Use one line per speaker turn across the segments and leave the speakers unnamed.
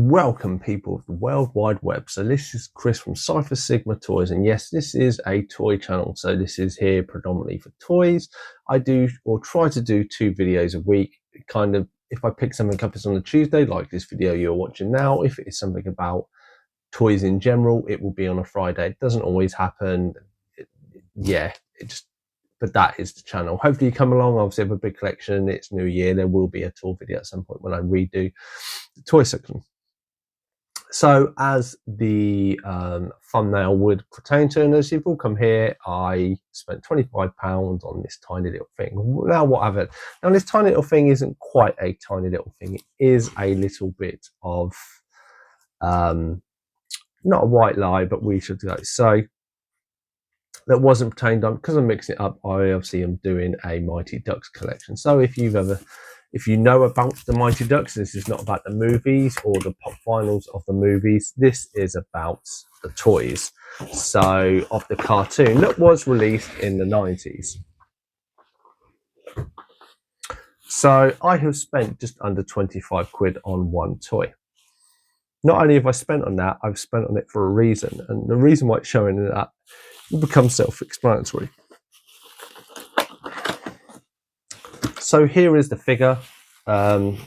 welcome people of the World Wide Web. So this is Chris from Cypher Sigma Toys, and yes, this is a toy channel. So this is here predominantly for toys. I do or try to do 2 videos a week. Kind of, if I pick something up, it's on a Tuesday, like this video you're watching now. If it is something about toys in general, it will be on a Friday. It doesn't always happen. But that is the channel. Hopefully you come along. Obviously I have a big collection. It's New Year. There will be a tour video at some point when I redo the toy section. So as the thumbnail would pertain to, and as you've all come here, I spent £25 on this tiny little thing. Now what have it? Now this tiny little thing isn't quite a tiny little thing. It is a little bit of, not a white lie, but we should go. So that wasn't pertained on, because I'm mixing it up, I obviously am doing a Mighty Ducks collection. So if you know about the Mighty Ducks, this is not about the movies or the pop finals of the movies. This is about the toys. So of the cartoon that was released in the 90s. So I have spent just under 25 quid on one toy. Not only have I spent on that, I've spent on it for a reason. And the reason why it's showing that will become self-explanatory. So here is the figure. The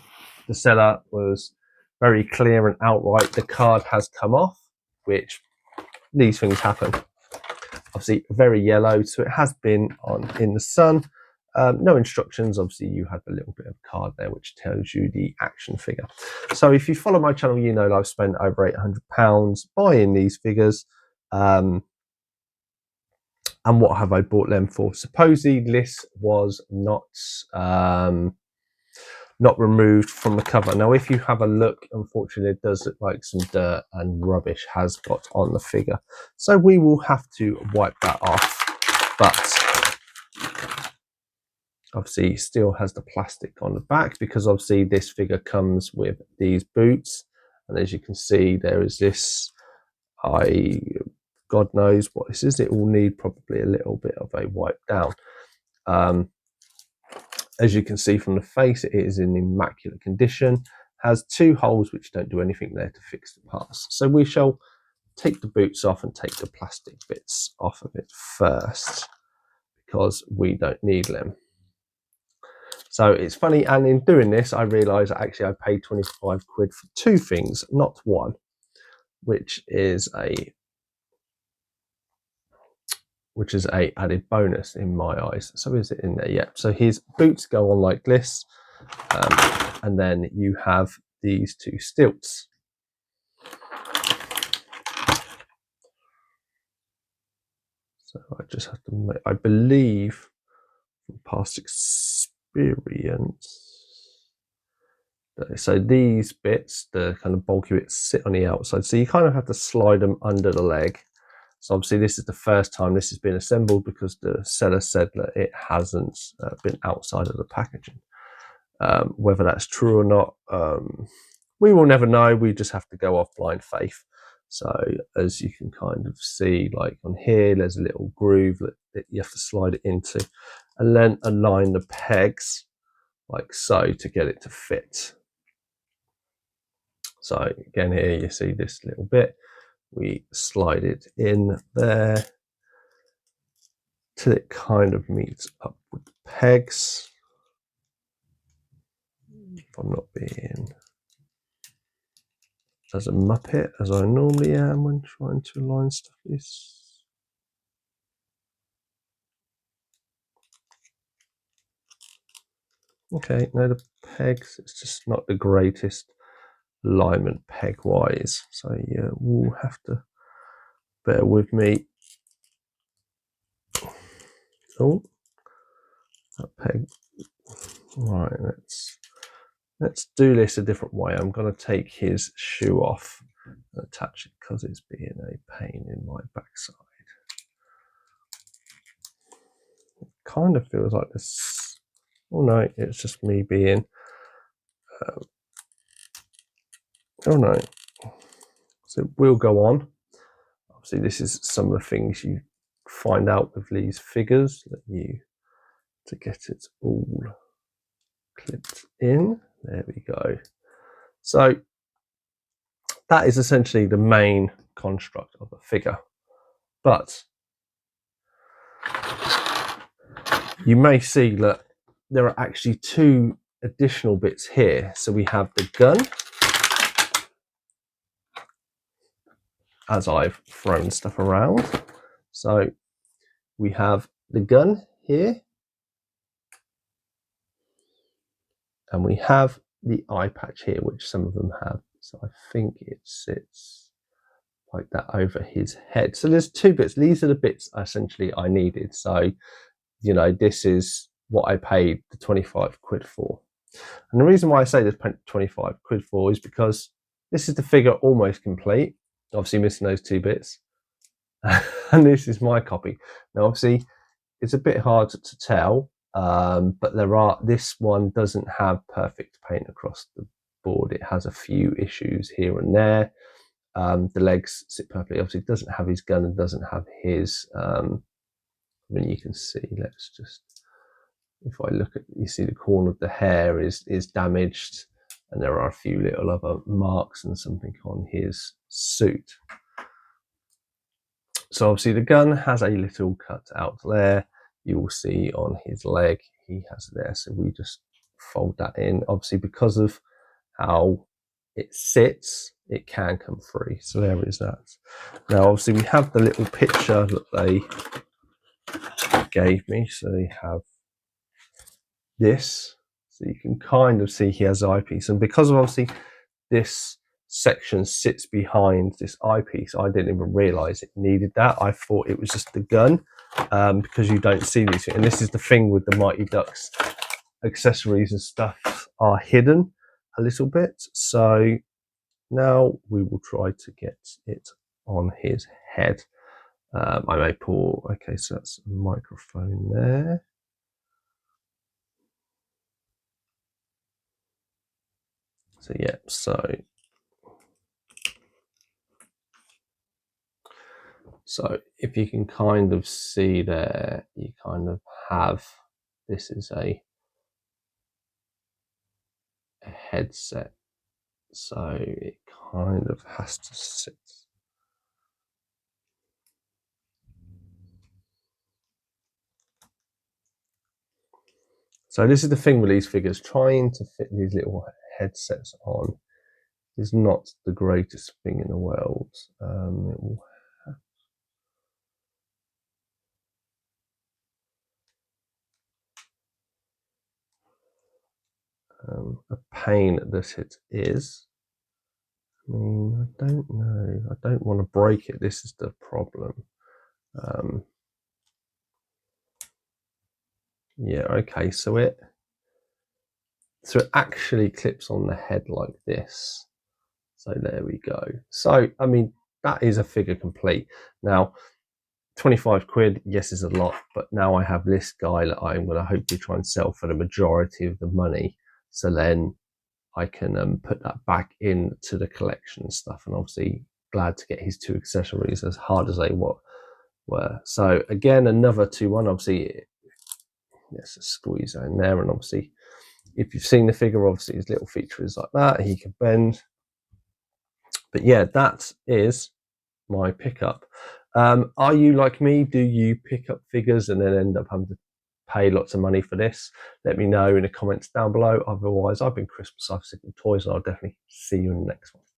seller was very clear and outright. The card has come off, which these things happen. Obviously very yellow, so it has been on in the sun. No instructions. Obviously you have a little bit of card there which tells you the action figure. So if you follow my channel, you know that I've spent over £800 buying these figures. And what have I bought them for? Supposedly this was not removed from the cover. Now if you have a look, unfortunately it does look like some dirt and rubbish has got on the figure. So we will have to wipe that off. But obviously still has the plastic on the back, because obviously this figure comes with these boots. And as you can see, there is this, God knows what this is. It will need probably a little bit of a wipe down. As you can see from the face, it is in immaculate condition. Has 2 holes which don't do anything there to fix the parts. So we shall take the boots off and take the plastic bits off of it first, because we don't need them. So it's funny, and in doing this, I realised actually I paid 25 quid for 2 things, not one, which is a added bonus in my eyes. So is it in there? Yeah. So his boots go on like this, and then you have these 2 stilts. So I just have to make, I believe from past experience, so these bits, the kind of bulky bits, sit on the outside. So you kind of have to slide them under the leg. So obviously this is the first time this has been assembled, because the seller said that it hasn't been outside of the packaging. Whether that's true or not, we will never know. We just have to go off blind faith. So as you can kind of see, like on here, there's a little groove that you have to slide it into, and then align the pegs like so to get it to fit. So again, here you see this little bit. We slide it in there till it kind of meets up with the pegs. If I'm not being as a muppet as I normally am when trying to align stuff is. Okay, no, the pegs, it's just not the greatest alignment peg wise, so you will have to bear with me. Oh, that peg. Right, let's do this a different way. I'm going to take his shoe off and attach it, because it's being a pain in my backside. It kind of feels like this. Oh no, it's just me being oh no. So it will go on. Obviously this is some of the things you find out with these figures, that you, to get it all clipped in. There we go. So that is essentially the main construct of the figure. But you may see that there are actually two additional bits here. So we have the gun, as I've thrown stuff around. So we have the gun here, and we have the eye patch here, which some of them have. So I think it sits like that over his head. So there's two bits. These are the bits essentially I needed. So, you know, this is what I paid the 25 quid for. And the reason why I say there's 25 quid for is because this is the figure almost complete, obviously missing those two bits. And this is my copy. Now, obviously, it's a bit hard to tell, but this one doesn't have perfect paint across the board. It has a few issues here and there. The legs sit perfectly. Obviously, it doesn't have his gun and doesn't have his. I mean, you can see. Let's just. If I look at, you see the corner of the hair is damaged, and there are a few little other marks and something on his suit. So obviously the gun has a little cut out there. You will see on his leg, he has there. So we just fold that in. Obviously, because of how it sits, it can come free. So there is that. Now, obviously, we have the little picture that they gave me. So they have this. So you can kind of see he has an eyepiece. And because of obviously this section sits behind this eyepiece, I didn't even realize it needed that. I thought it was just the gun, because you don't see these. And this is the thing with the Mighty Ducks accessories and stuff are hidden a little bit. So now we will try to get it on his head. I may pull, okay, so that's a microphone there. So yeah, so if you can kind of see there, you kind of have, this is a headset. So it kind of has to sit. So this is the thing with these figures, trying to fit these little headsets on is not the greatest thing in the world. It will a pain that it is. I mean, I don't know. I don't want to break it. This is the problem. Yeah, okay, so it actually clips on the head like this. So there we go. So, I mean, that is a figure complete. Now, 25 quid, yes, is a lot, but now I have this guy that I'm going to hopefully try and sell for the majority of the money. So then I can put that back into the collection and stuff. And obviously glad to get his two accessories, as hard as they were. So again, another 2-1, obviously, there's a squeezer in there. And obviously, if you've seen the figure, obviously his little feature is like that. He can bend. But yeah, that is my pickup. Are you like me? Do you pick up figures and then end up having to pay lots of money for this? Let me know in the comments down below. Otherwise, I've been Chris from Cypher Toys, and I'll definitely see you in the next one.